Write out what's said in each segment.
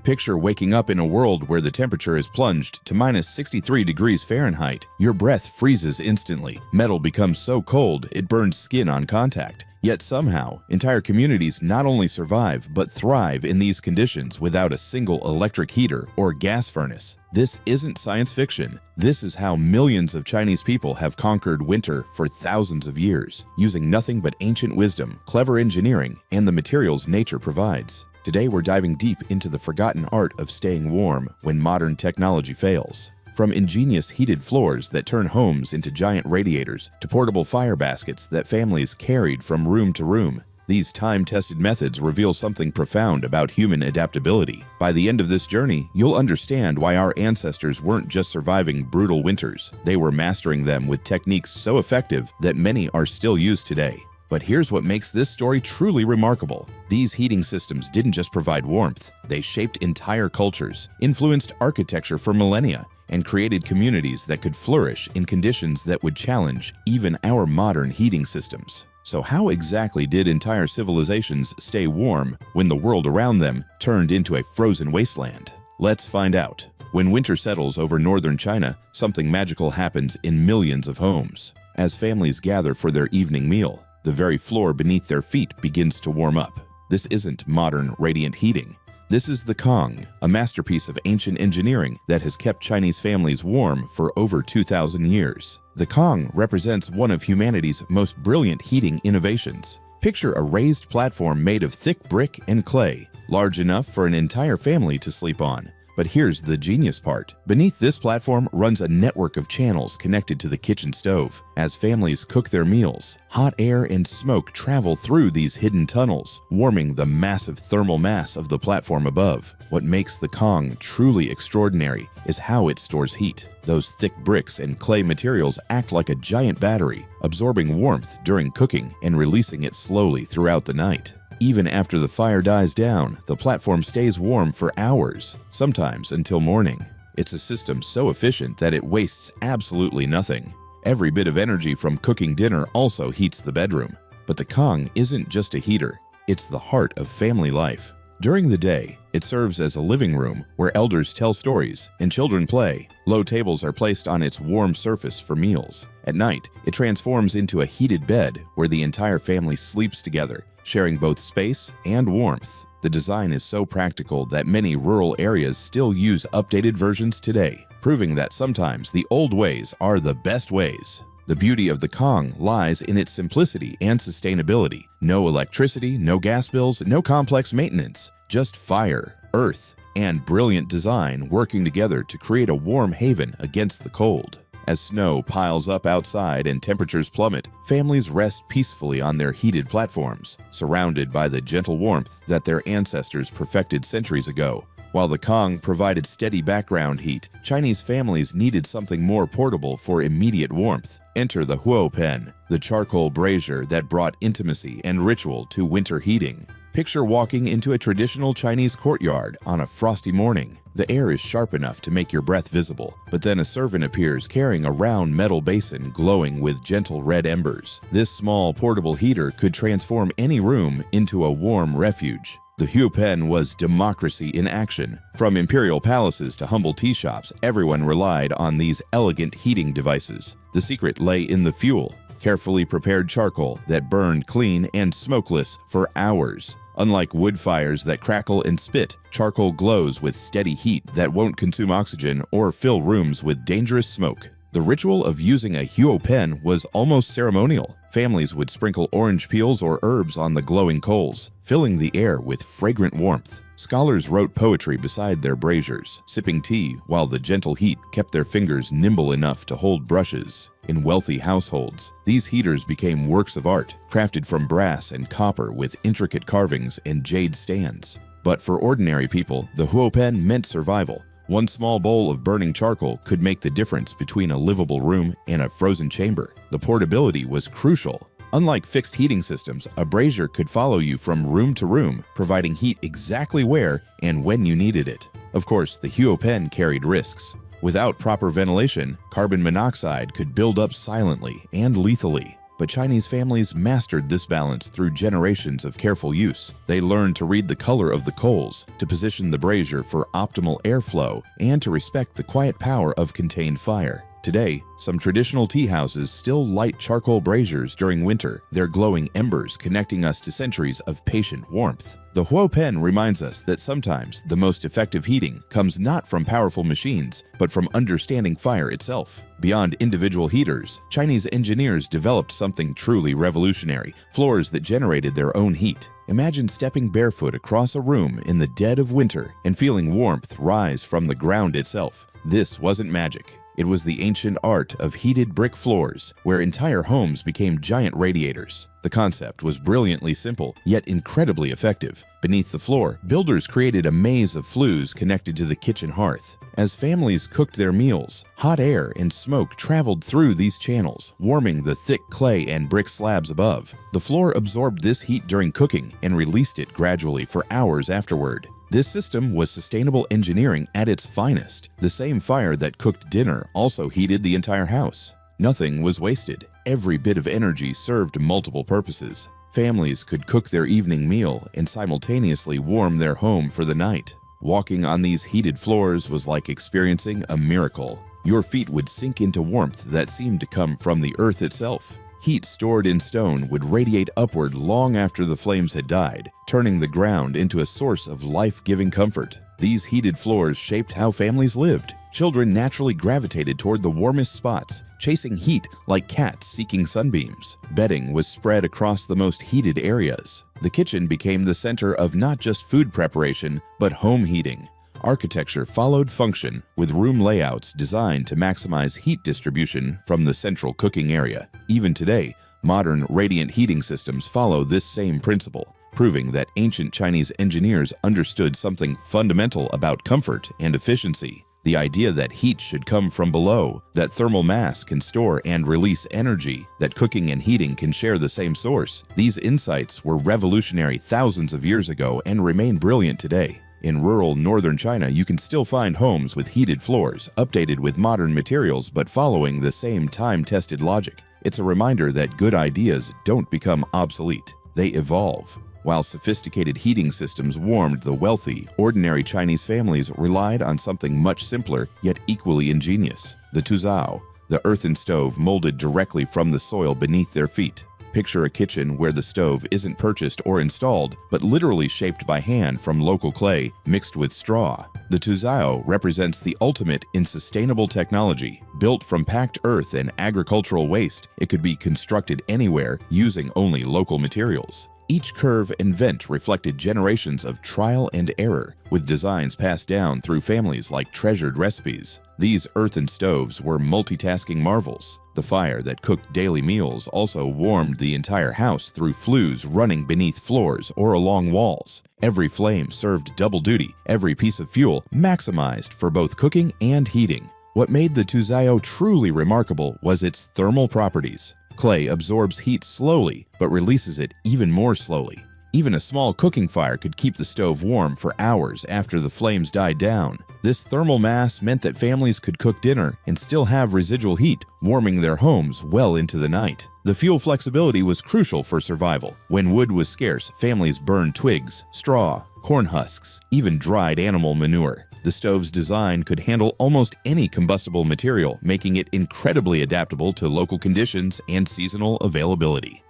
Picture waking up in a world where the temperature is plunged to minus 63 degrees Fahrenheit. Your breath freezes instantly. Metal becomes so cold it burns skin on contact. Yet somehow, entire communities not only survive but thrive in these conditions without a single electric heater or gas furnace. This isn't science fiction. This is how millions of Chinese people have conquered winter for thousands of years, using nothing but ancient wisdom, clever engineering, and the materials nature provides. Today we're diving deep into the forgotten art of staying warm when modern technology fails. From ingenious heated floors that turn homes into giant radiators to portable fire baskets that families carried from room to room, these time-tested methods reveal something profound about human adaptability. By the end of this journey, you'll understand why our ancestors weren't just surviving brutal winters. They were mastering them with techniques so effective that many are still used today. But here's what makes this story truly remarkable. These heating systems didn't just provide warmth, they shaped entire cultures, influenced architecture for millennia, and created communities that could flourish in conditions that would challenge even our modern heating systems. So how exactly did entire civilizations stay warm when the world around them turned into a frozen wasteland? Let's find out. When winter settles over northern China, something magical happens in millions of homes. As families gather for their evening meal, the very floor beneath their feet begins to warm up. This isn't modern radiant heating. This is the kang, a masterpiece of ancient engineering that has kept Chinese families warm for over 2,000 years. The kang represents one of humanity's most brilliant heating innovations. Picture a raised platform made of thick brick and clay, large enough for an entire family to sleep on. But here's the genius part. Beneath this platform runs a network of channels connected to the kitchen stove. As families cook their meals, hot air and smoke travel through these hidden tunnels, warming the massive thermal mass of the platform above. What makes the kang truly extraordinary is how it stores heat. Those thick bricks and clay materials act like a giant battery, absorbing warmth during cooking and releasing it slowly throughout the night. Even after the fire dies down, the platform stays warm for hours, sometimes until morning. It's a system so efficient that it wastes absolutely nothing. Every bit of energy from cooking dinner also heats the bedroom. But the kang isn't just a heater, it's the heart of family life. During the day, it serves as a living room where elders tell stories and children play. Low tables are placed on its warm surface for meals. At night, it transforms into a heated bed where the entire family sleeps together, sharing both space and warmth. The design is so practical that many rural areas still use updated versions today, proving that sometimes the old ways are the best ways. The beauty of the kang lies in its simplicity and sustainability. No electricity, no gas bills, no complex maintenance, just fire, earth, and brilliant design working together to create a warm haven against the cold. As snow piles up outside and temperatures plummet, families rest peacefully on their heated platforms, surrounded by the gentle warmth that their ancestors perfected centuries ago. While the kang provided steady background heat, Chinese families needed something more portable for immediate warmth. Enter the huo pen, the charcoal brazier that brought intimacy and ritual to winter heating. Picture walking into a traditional Chinese courtyard on a frosty morning. The air is sharp enough to make your breath visible, but then a servant appears carrying a round metal basin glowing with gentle red embers. This small portable heater could transform any room into a warm refuge. The huo pen was democracy in action. From imperial palaces to humble tea shops, everyone relied on these elegant heating devices. The secret lay in the fuel, carefully prepared charcoal that burned clean and smokeless for hours. Unlike wood fires that crackle and spit, charcoal glows with steady heat that won't consume oxygen or fill rooms with dangerous smoke. The ritual of using a huo pen was almost ceremonial. Families would sprinkle orange peels or herbs on the glowing coals, filling the air with fragrant warmth. Scholars wrote poetry beside their braziers, sipping tea while the gentle heat kept their fingers nimble enough to hold brushes. In wealthy households, these heaters became works of art, crafted from brass and copper with intricate carvings and jade stands. But for ordinary people, the huo pen meant survival. One small bowl of burning charcoal could make the difference between a livable room and a frozen chamber. The portability was crucial. Unlike fixed heating systems, a brazier could follow you from room to room, providing heat exactly where and when you needed it. Of course, the huo pen carried risks. Without proper ventilation, carbon monoxide could build up silently and lethally. But Chinese families mastered this balance through generations of careful use. They learned to read the color of the coals, to position the brazier for optimal airflow, and to respect the quiet power of contained fire. Today, some traditional tea houses still light charcoal braziers during winter, their glowing embers connecting us to centuries of patient warmth. The Huo Pen reminds us that sometimes the most effective heating comes not from powerful machines, but from understanding fire itself. Beyond individual heaters, Chinese engineers developed something truly revolutionary: floors that generated their own heat. Imagine stepping barefoot across a room in the dead of winter and feeling warmth rise from the ground itself. This wasn't magic. It was the ancient art of heated brick floors, where entire homes became giant radiators. The concept was brilliantly simple, yet incredibly effective. Beneath the floor, builders created a maze of flues connected to the kitchen hearth. As families cooked their meals, hot air and smoke traveled through these channels, warming the thick clay and brick slabs above. The floor absorbed this heat during cooking and released it gradually for hours afterward. This system was sustainable engineering at its finest. The same fire that cooked dinner also heated the entire house. Nothing was wasted. Every bit of energy served multiple purposes. Families could cook their evening meal and simultaneously warm their home for the night. Walking on these heated floors was like experiencing a miracle. Your feet would sink into warmth that seemed to come from the earth itself. Heat stored in stone would radiate upward long after the flames had died, turning the ground into a source of life-giving comfort. These heated floors shaped how families lived. Children naturally gravitated toward the warmest spots, chasing heat like cats seeking sunbeams. Bedding was spread across the most heated areas. The kitchen became the center of not just food preparation, but home heating. Architecture followed function, with room layouts designed to maximize heat distribution from the central cooking area. Even today, modern radiant heating systems follow this same principle, proving that ancient Chinese engineers understood something fundamental about comfort and efficiency. The idea that heat should come from below, that thermal mass can store and release energy, that cooking and heating can share the same source. These insights were revolutionary thousands of years ago and remain brilliant today. In rural northern China, you can still find homes with heated floors, updated with modern materials but following the same time-tested logic. It's a reminder that good ideas don't become obsolete, they evolve. While sophisticated heating systems warmed the wealthy, ordinary Chinese families relied on something much simpler yet equally ingenious: the Tuzzawo, the earthen stove molded directly from the soil beneath their feet. Picture a kitchen where the stove isn't purchased or installed, but literally shaped by hand from local clay mixed with straw. The Tuzzawo represents the ultimate in sustainable technology. Built from packed earth and agricultural waste, it could be constructed anywhere using only local materials. Each curve and vent reflected generations of trial and error, with designs passed down through families like treasured recipes. These earthen stoves were multitasking marvels. The fire that cooked daily meals also warmed the entire house through flues running beneath floors or along walls. Every flame served double duty, every piece of fuel maximized for both cooking and heating. What made the Tuzzawo truly remarkable was its thermal properties. Clay absorbs heat slowly, but releases it even more slowly. Even a small cooking fire could keep the stove warm for hours after the flames died down. This thermal mass meant that families could cook dinner and still have residual heat, warming their homes well into the night. The fuel flexibility was crucial for survival. When wood was scarce, families burned twigs, straw, corn husks, even dried animal manure. The stove's design could handle almost any combustible material, making it incredibly adaptable to local conditions and seasonal availability.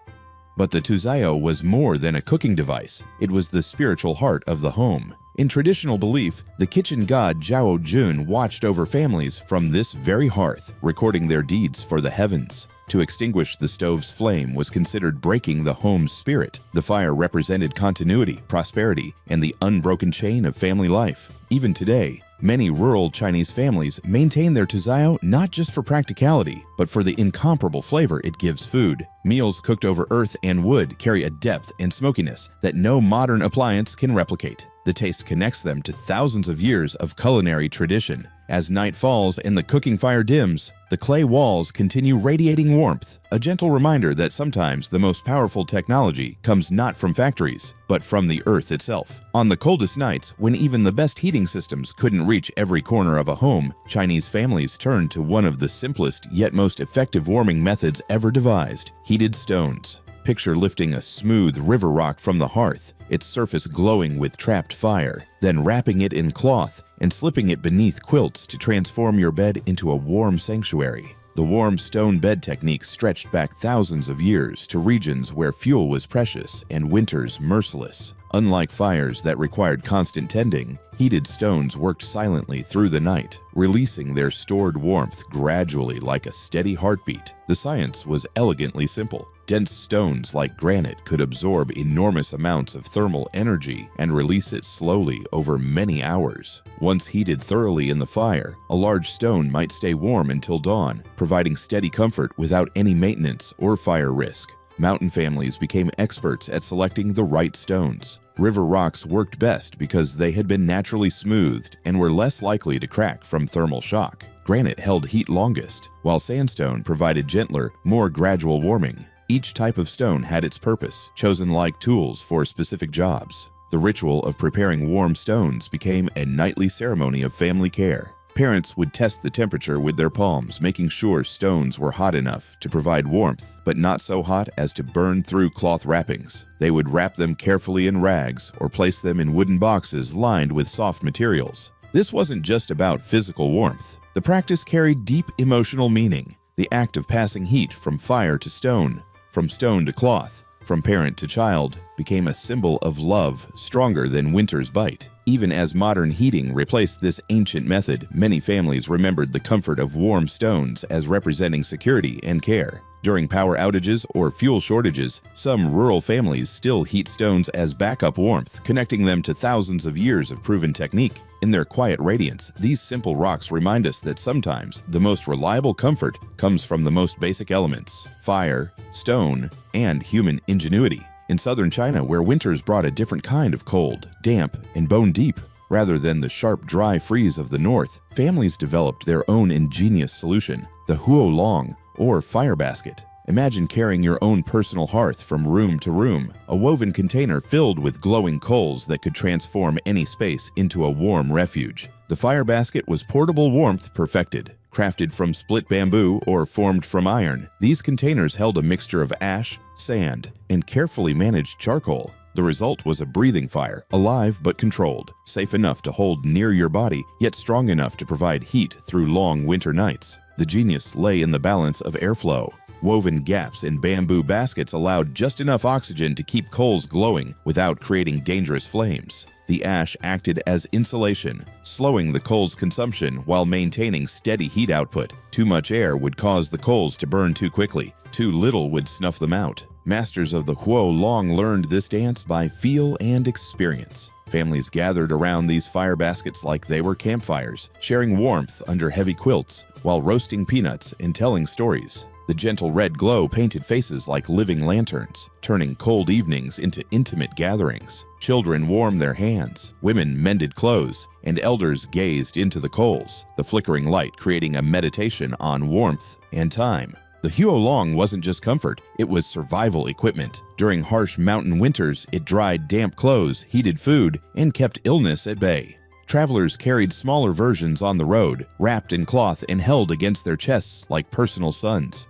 But the Tuzzawo was more than a cooking device. It was the spiritual heart of the home. In traditional belief, the kitchen god Zhao Jun watched over families from this very hearth, recording their deeds for the heavens. To extinguish the stove's flame was considered breaking the home's spirit. The fire represented continuity, prosperity, and the unbroken chain of family life. Even today, many rural Chinese families maintain their Tuzzawo not just for practicality, but for the incomparable flavor it gives food. Meals cooked over earth and wood carry a depth and smokiness that no modern appliance can replicate. The taste connects them to thousands of years of culinary tradition. As night falls and the cooking fire dims, the clay walls continue radiating warmth, a gentle reminder that sometimes the most powerful technology comes not from factories, but from the earth itself. On the coldest nights, when even the best heating systems couldn't reach every corner of a home, Chinese families turned to one of the simplest yet most effective warming methods ever devised: heated stones. Picture lifting a smooth river rock from the hearth, its surface glowing with trapped fire, then wrapping it in cloth and slipping it beneath quilts to transform your bed into a warm sanctuary. The warm stone bed technique stretched back thousands of years to regions where fuel was precious and winters merciless. Unlike fires that required constant tending, heated stones worked silently through the night, releasing their stored warmth gradually like a steady heartbeat. The science was elegantly simple. Dense stones like granite could absorb enormous amounts of thermal energy and release it slowly over many hours. Once heated thoroughly in the fire, a large stone might stay warm until dawn, providing steady comfort without any maintenance or fire risk. Mountain families became experts at selecting the right stones. River rocks worked best because they had been naturally smoothed and were less likely to crack from thermal shock. Granite held heat longest, while sandstone provided gentler, more gradual warming. Each type of stone had its purpose, chosen like tools for specific jobs. The ritual of preparing warm stones became a nightly ceremony of family care. Parents would test the temperature with their palms, making sure stones were hot enough to provide warmth, but not so hot as to burn through cloth wrappings. They would wrap them carefully in rags or place them in wooden boxes lined with soft materials. This wasn't just about physical warmth. The practice carried deep emotional meaning. The act of passing heat from fire to stone, from stone to cloth, from parent to child, became a symbol of love stronger than winter's bite. Even as modern heating replaced this ancient method, many families remembered the comfort of warm stones as representing security and care. During power outages or fuel shortages, some rural families still heat stones as backup warmth, connecting them to thousands of years of proven technique. In their quiet radiance, these simple rocks remind us that sometimes the most reliable comfort comes from the most basic elements: fire, stone, and human ingenuity. In southern China, where winters brought a different kind of cold, damp, and bone-deep, rather than the sharp, dry freeze of the north, families developed their own ingenious solution: the huolong, or fire basket. Imagine carrying your own personal hearth from room to room, a woven container filled with glowing coals that could transform any space into a warm refuge. The fire basket was portable warmth perfected. Crafted from split bamboo or formed from iron, these containers held a mixture of ash, sand, and carefully managed charcoal. The result was a breathing fire, alive but controlled, safe enough to hold near your body, yet strong enough to provide heat through long winter nights. The genius lay in the balance of airflow. Woven gaps in bamboo baskets allowed just enough oxygen to keep coals glowing without creating dangerous flames. The ash acted as insulation, slowing the coal's consumption while maintaining steady heat output. Too much air would cause the coals to burn too quickly. Too little would snuff them out. Masters of the huolong learned this dance by feel and experience. Families gathered around these fire baskets like they were campfires, sharing warmth under heavy quilts while roasting peanuts and telling stories. The gentle red glow painted faces like living lanterns, turning cold evenings into intimate gatherings. Children warmed their hands, women mended clothes, and elders gazed into the coals, the flickering light creating a meditation on warmth and time. The huolong wasn't just comfort, it was survival equipment. During harsh mountain winters, it dried damp clothes, heated food, and kept illness at bay. Travelers carried smaller versions on the road, wrapped in cloth and held against their chests like personal suns.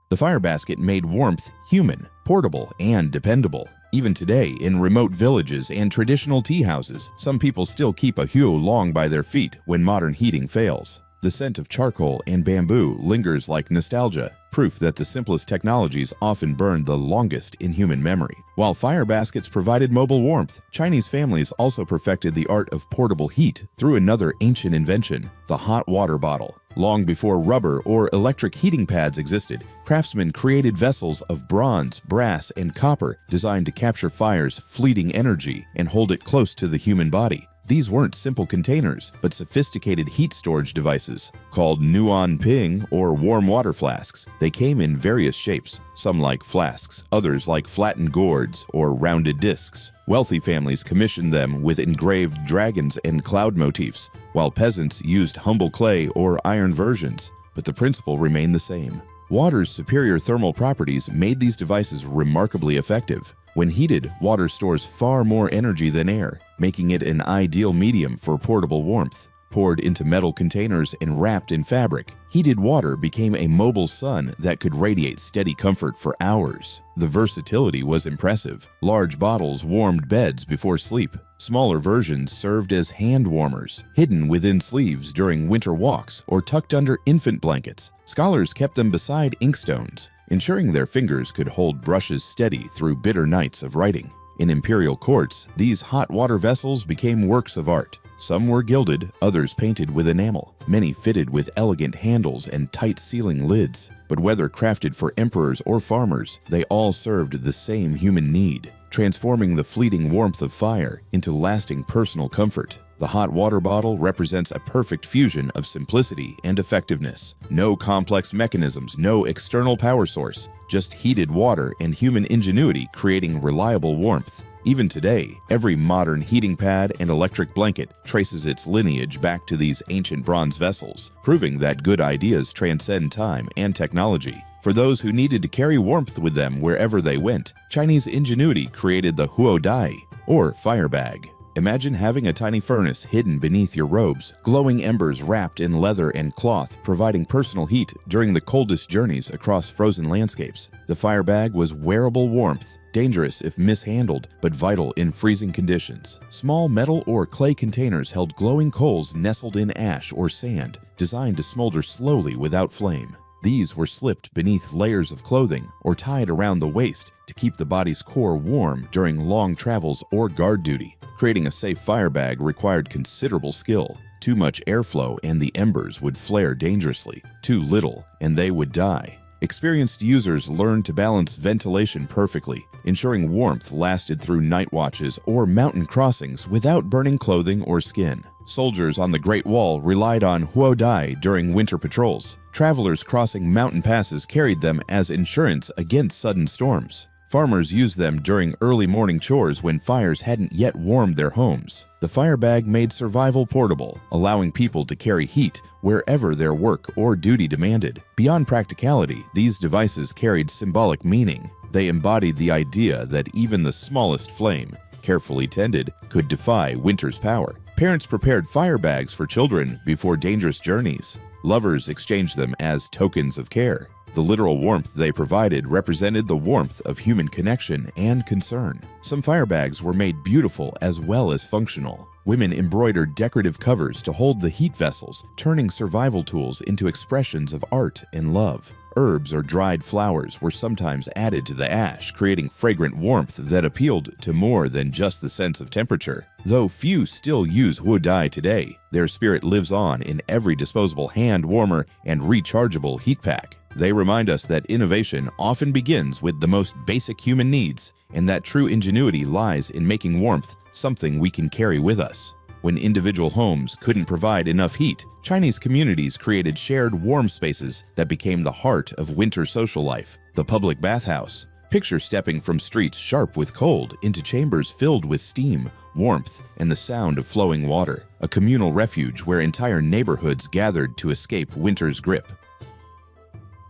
The fire basket made warmth human, portable, and dependable. Even today, in remote villages and traditional tea houses, some people still keep a huolong by their feet when modern heating fails. The scent of charcoal and bamboo lingers like nostalgia, proof that the simplest technologies often burn the longest in human memory. While fire baskets provided mobile warmth, Chinese families also perfected the art of portable heat through another ancient invention, the hot water bottle. Long before rubber or electric heating pads existed, craftsmen created vessels of bronze, brass, and copper designed to capture fire's fleeting energy and hold it close to the human body. These weren't simple containers, but sophisticated heat storage devices called nuon ping or warm water flasks. They came in various shapes, some like flasks, others like flattened gourds or rounded discs. Wealthy families commissioned them with engraved dragons and cloud motifs, while peasants used humble clay or iron versions, but the principle remained the same. Water's superior thermal properties made these devices remarkably effective. When heated, water stores far more energy than air, making it an ideal medium for portable warmth. Poured into metal containers and wrapped in fabric, heated water became a mobile sun that could radiate steady comfort for hours. The versatility was impressive. Large bottles warmed beds before sleep. Smaller versions served as hand warmers, hidden within sleeves during winter walks or tucked under infant blankets. Scholars kept them beside inkstones, ensuring their fingers could hold brushes steady through bitter nights of writing. In imperial courts, these hot water vessels became works of art. Some were gilded, others painted with enamel, many fitted with elegant handles and tight sealing lids. But whether crafted for emperors or farmers, they all served the same human need, transforming the fleeting warmth of fire into lasting personal comfort. The hot water bottle represents a perfect fusion of simplicity and effectiveness. No complex mechanisms, no external power source, just heated water and human ingenuity creating reliable warmth. Even today, every modern heating pad and electric blanket traces its lineage back to these ancient bronze vessels, proving that good ideas transcend time and technology. For those who needed to carry warmth with them wherever they went, Chinese ingenuity created the huodai, or firebag. Imagine having a tiny furnace hidden beneath your robes, glowing embers wrapped in leather and cloth, providing personal heat during the coldest journeys across frozen landscapes. The firebag was wearable warmth, dangerous if mishandled, but vital in freezing conditions. Small metal or clay containers held glowing coals nestled in ash or sand, designed to smolder slowly without flame. These were slipped beneath layers of clothing or tied around the waist to keep the body's core warm during long travels or guard duty. Creating a safe firebag required considerable skill. Too much airflow and the embers would flare dangerously. Too little and they would die. Experienced users learned to balance ventilation perfectly, ensuring warmth lasted through night watches or mountain crossings without burning clothing or skin. Soldiers on the Great Wall relied on huodai during winter patrols. Travelers crossing mountain passes carried them as insurance against sudden storms. Farmers used them during early morning chores when fires hadn't yet warmed their homes. The firebag made survival portable, allowing people to carry heat wherever their work or duty demanded. Beyond practicality, these devices carried symbolic meaning. They embodied the idea that even the smallest flame, carefully tended, could defy winter's power. Parents prepared firebags for children before dangerous journeys. Lovers exchanged them as tokens of care. The literal warmth they provided represented the warmth of human connection and concern. Some firebags were made beautiful as well as functional. Women embroidered decorative covers to hold the heat vessels, turning survival tools into expressions of art and love. Herbs or dried flowers were sometimes added to the ash, creating fragrant warmth that appealed to more than just the sense of temperature. Though few still use huodai today, their spirit lives on in every disposable hand warmer and rechargeable heat pack. They remind us that innovation often begins with the most basic human needs, and that true ingenuity lies in making warmth something we can carry with us. When individual homes couldn't provide enough heat, Chinese communities created shared warm spaces that became the heart of winter social life. The public bathhouse. Picture stepping from streets sharp with cold into chambers filled with steam, warmth, and the sound of flowing water. A communal refuge where entire neighborhoods gathered to escape winter's grip.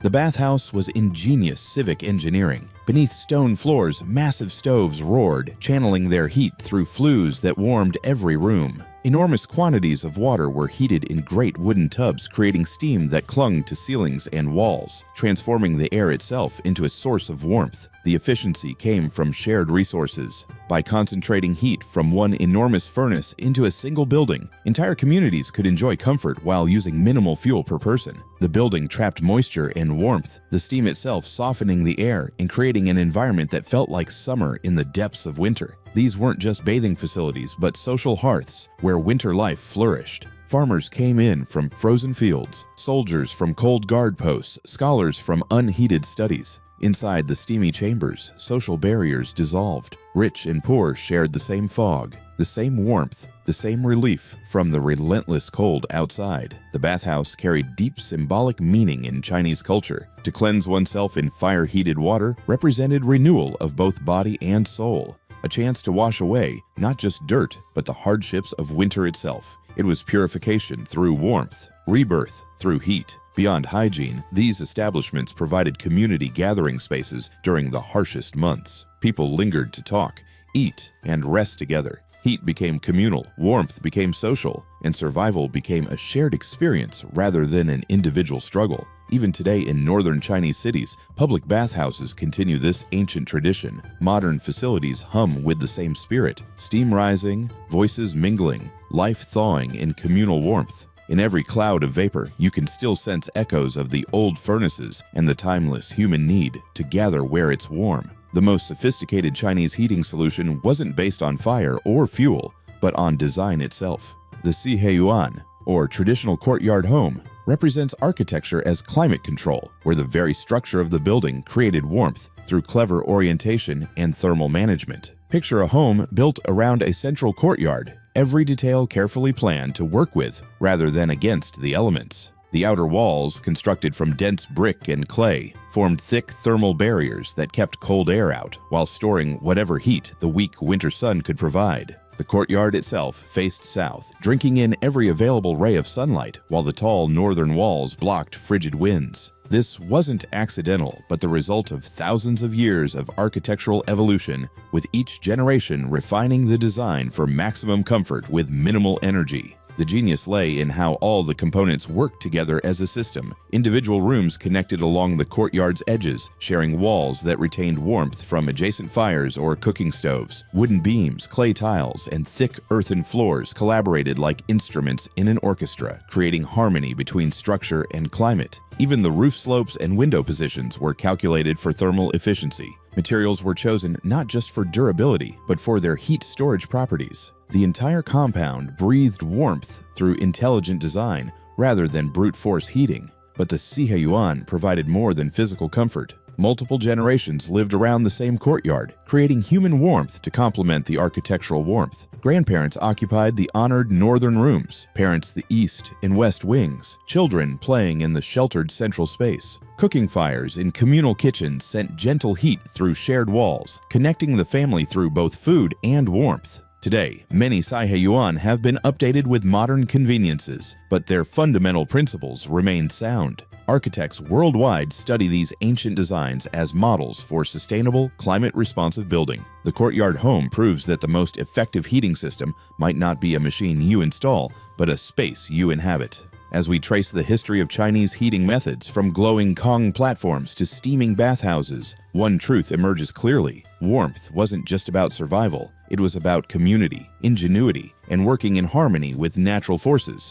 The bathhouse was ingenious civic engineering. Beneath stone floors, massive stoves roared, channeling their heat through flues that warmed every room. Enormous quantities of water were heated in great wooden tubs, creating steam that clung to ceilings and walls, transforming the air itself into a source of warmth. The efficiency came from shared resources. By concentrating heat from one enormous furnace into a single building, entire communities could enjoy comfort while using minimal fuel per person. The building trapped moisture and warmth, the steam itself softening the air and creating an environment that felt like summer in the depths of winter. These weren't just bathing facilities, but social hearths where winter life flourished. Farmers came in from frozen fields, soldiers from cold guard posts, scholars from unheated studies. Inside the steamy chambers, social barriers dissolved. Rich and poor shared the same fog, the same warmth, the same relief from the relentless cold outside. The bathhouse carried deep symbolic meaning in Chinese culture. To cleanse oneself in fire-heated water represented renewal of both body and soul, a chance to wash away not just dirt, but the hardships of winter itself. It was purification through warmth, rebirth through heat. Beyond hygiene, these establishments provided community gathering spaces during the harshest months. People lingered to talk, eat, and rest together. Heat became communal, warmth became social, and survival became a shared experience rather than an individual struggle. Even today in northern Chinese cities, public bathhouses continue this ancient tradition. Modern facilities hum with the same spirit, steam rising, voices mingling, life thawing in communal warmth. In every cloud of vapor, you can still sense echoes of the old furnaces and the timeless human need to gather where it's warm. The most sophisticated Chinese heating solution wasn't based on fire or fuel, but on design itself. The Siheyuan, or traditional courtyard home, represents architecture as climate control, where the very structure of the building created warmth through clever orientation and thermal management. Picture a home built around a central courtyard, every detail carefully planned to work with rather than against the elements. The outer walls, constructed from dense brick and clay, formed thick thermal barriers that kept cold air out while storing whatever heat the weak winter sun could provide. The courtyard itself faced south, drinking in every available ray of sunlight, while the tall northern walls blocked frigid winds. This wasn't accidental, but the result of thousands of years of architectural evolution, with each generation refining the design for maximum comfort with minimal energy. The genius lay in how all the components worked together as a system. Individual rooms connected along the courtyard's edges, sharing walls that retained warmth from adjacent fires or cooking stoves. Wooden beams, clay tiles, and thick earthen floors collaborated like instruments in an orchestra, creating harmony between structure and climate. Even the roof slopes and window positions were calculated for thermal efficiency. Materials were chosen not just for durability, but for their heat storage properties. The entire compound breathed warmth through intelligent design rather than brute force heating. But the Siheyuan provided more than physical comfort. Multiple generations lived around the same courtyard, creating human warmth to complement the architectural warmth. Grandparents occupied the honored northern rooms, parents the east and west wings, children playing in the sheltered central space. Cooking fires in communal kitchens sent gentle heat through shared walls, connecting the family through both food and warmth. Today, many Siheyuan have been updated with modern conveniences, but their fundamental principles remain sound. Architects worldwide study these ancient designs as models for sustainable, climate-responsive building. The courtyard home proves that the most effective heating system might not be a machine you install, but a space you inhabit. As we trace the history of Chinese heating methods from glowing kang platforms to steaming bathhouses, one truth emerges clearly. Warmth wasn't just about survival, it was about community, ingenuity, and working in harmony with natural forces.